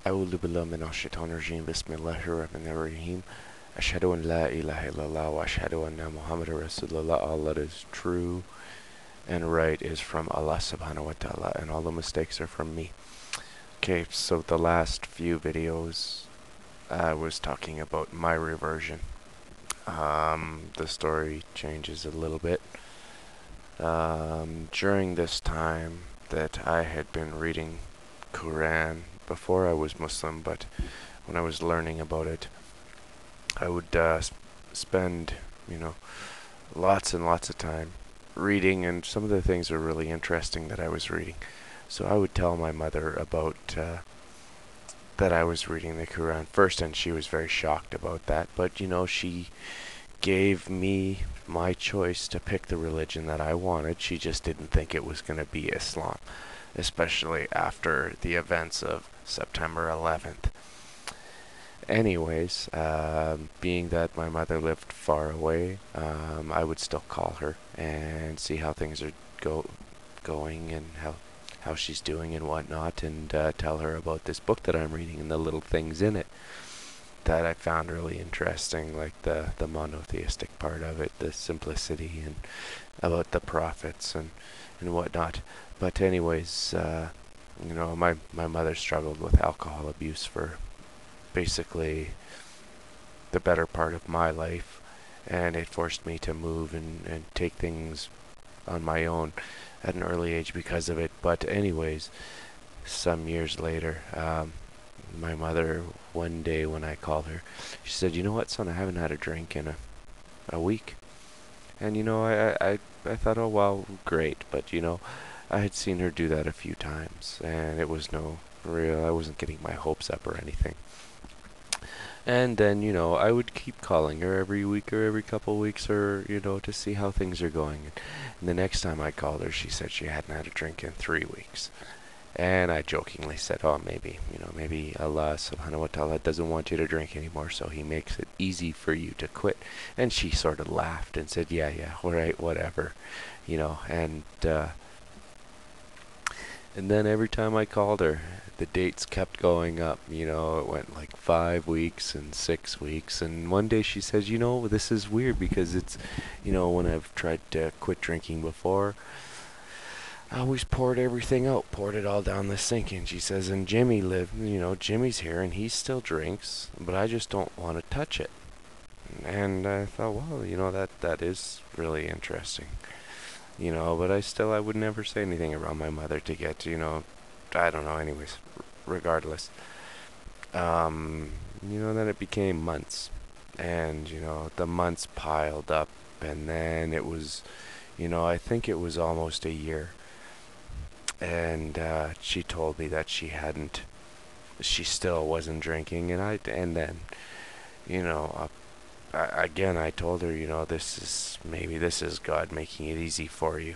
أعوذ بالله من الشيطان الرجيم بسم الله الرحمن الرحيم أشهد أن لا إله إلا الله وأشهد أن محمد رسول الله. All that is true and right is from Allah subhanahu wa ta'ala, and all the mistakes are from me. Okay, so the last few videos I was talking about my reversion. The story changes a little bit. During this time that I had been reading Quran before I was Muslim, but when I was learning about it, I would spend, lots and lots of time reading, and some of the things were really interesting that I was reading. So I would tell my mother about that I was reading the Quran first, and she was very shocked about that. But she gave me my choice to pick the religion that I wanted. She just didn't think it was going to be Islam, especially after the events of September 11th. Anyways, being that my mother lived far away, I would still call her and see how things are going and how she's doing and whatnot, and tell her about this book that I'm reading and the little things in it that I found really interesting, like the monotheistic part of it, the simplicity, and about the prophets and whatnot. But anyways, my mother struggled with alcohol abuse for basically the better part of my life, and it forced me to move and take things on my own at an early age because of it. But anyways, some years later, my mother, one day when I called her, she said, "You know what, son, I haven't had a drink in a week." And I thought, oh well, great, but I had seen her do that a few times, and it was no real, I wasn't getting my hopes up or anything. And then, I would keep calling her every week or every couple weeks, or, to see how things are going. And the next time I called her, she said she hadn't had a drink in 3 weeks. And I jokingly said, oh, maybe Allah subhanahu wa ta'ala doesn't want you to drink anymore, so he makes it easy for you to quit. And she sort of laughed and said, yeah, all right, whatever, and then every time I called her, the dates kept going up. It went like 5 weeks and 6 weeks. And one day she says, this is weird because it's, when I've tried to quit drinking before, I always poured everything out, poured it all down the sink. And she says, and Jimmy's here and he still drinks, but I just don't want to touch it. And I thought, well, that is really interesting. But I would never say anything around my mother to get, I don't know, anyways, regardless. Then it became months, and, the months piled up, and then it was, I think it was almost a year, and she told me that she still wasn't drinking, and then, again, I told her, this is God making it easy for you.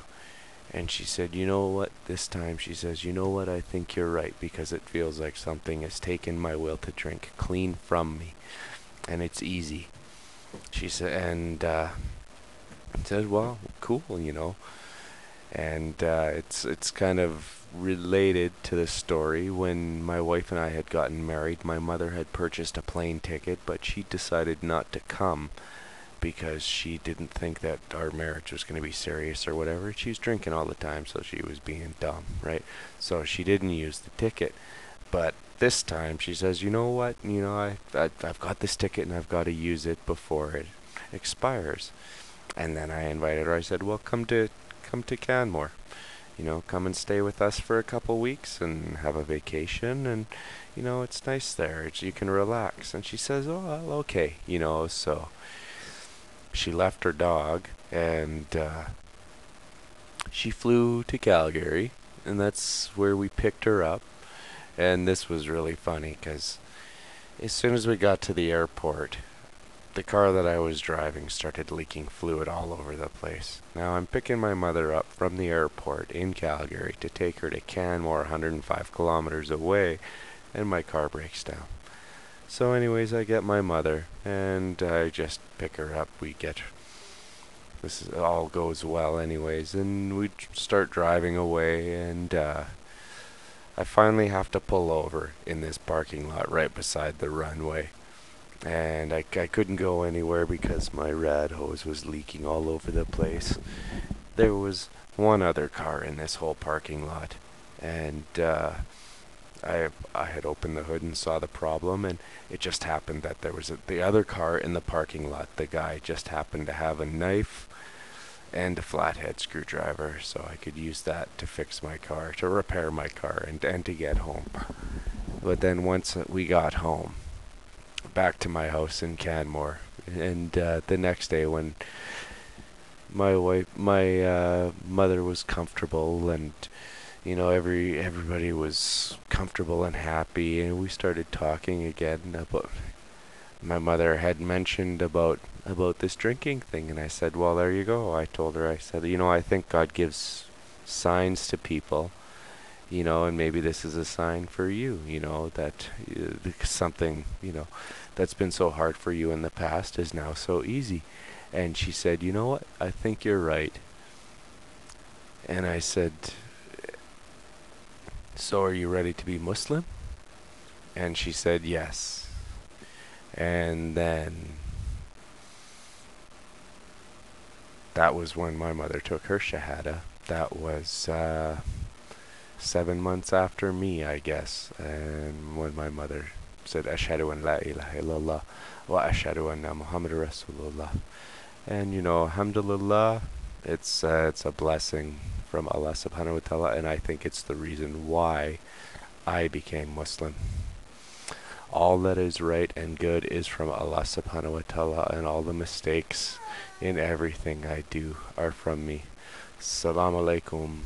And she said, you know what, this time, she says, you know what, I think you're right, because it feels like something has taken my will to drink clean from me, and it's easy. She said, and said, well, cool, and it's kind of related to the story. When my wife and I had gotten married, my mother had purchased a plane ticket, but she decided not to come because she didn't think that our marriage was going to be serious or whatever. She was drinking all the time, so she was being dumb, right? So she didn't use the ticket. But this time she says, you know what, I've got this ticket and I've got to use it before it expires. And then I invited her. I said, well, come to Canmore. Come and stay with us for a couple weeks and have a vacation, and it's nice there. You can relax. And she says, oh, well, okay, so she left her dog, and she flew to Calgary, and that's where we picked her up. And this was really funny because as soon as we got to the airport, the car that I was driving started leaking fluid all over the place. Now I'm picking my mother up from the airport in Calgary to take her to Canmore, 105 kilometers away, and my car breaks down. So anyways, I get my mother, and I just pick her up. All goes well anyways, and we start driving away, and I finally have to pull over in this parking lot right beside the runway. And I couldn't go anywhere because my rad hose was leaking all over the place. There was one other car in this whole parking lot. And I had opened the hood and saw the problem, and it just happened that there was the other car in the parking lot. The guy just happened to have a knife and a flathead screwdriver, so I could use that to fix my car, to repair my car, and to get home. But then once we got home, back to my house in Canmore, and the next day when my mother was comfortable, and everybody was comfortable and happy, and we started talking again about my mother had mentioned about this drinking thing, and I said, well, there you go. I told her, I said, I think God gives signs to people, and maybe this is a sign for you, that something, that's been so hard for you in the past is now so easy. And she said, you know what? I think you're right. And I said, so are you ready to be Muslim? And she said, yes. And then that was when my mother took her Shahada. That was 7 months after me, I guess. And when my mother said, Ashhadu an la ilaha illallah wa ashhadu anna Muhammad Rasulullah. And alhamdulillah, it's a blessing from Allah subhanahu wa ta'ala, and I think it's the reason why I became Muslim. All that is right and good is from Allah subhanahu wa ta'ala, and all the mistakes in everything I do are from me. Assalamu alaikum.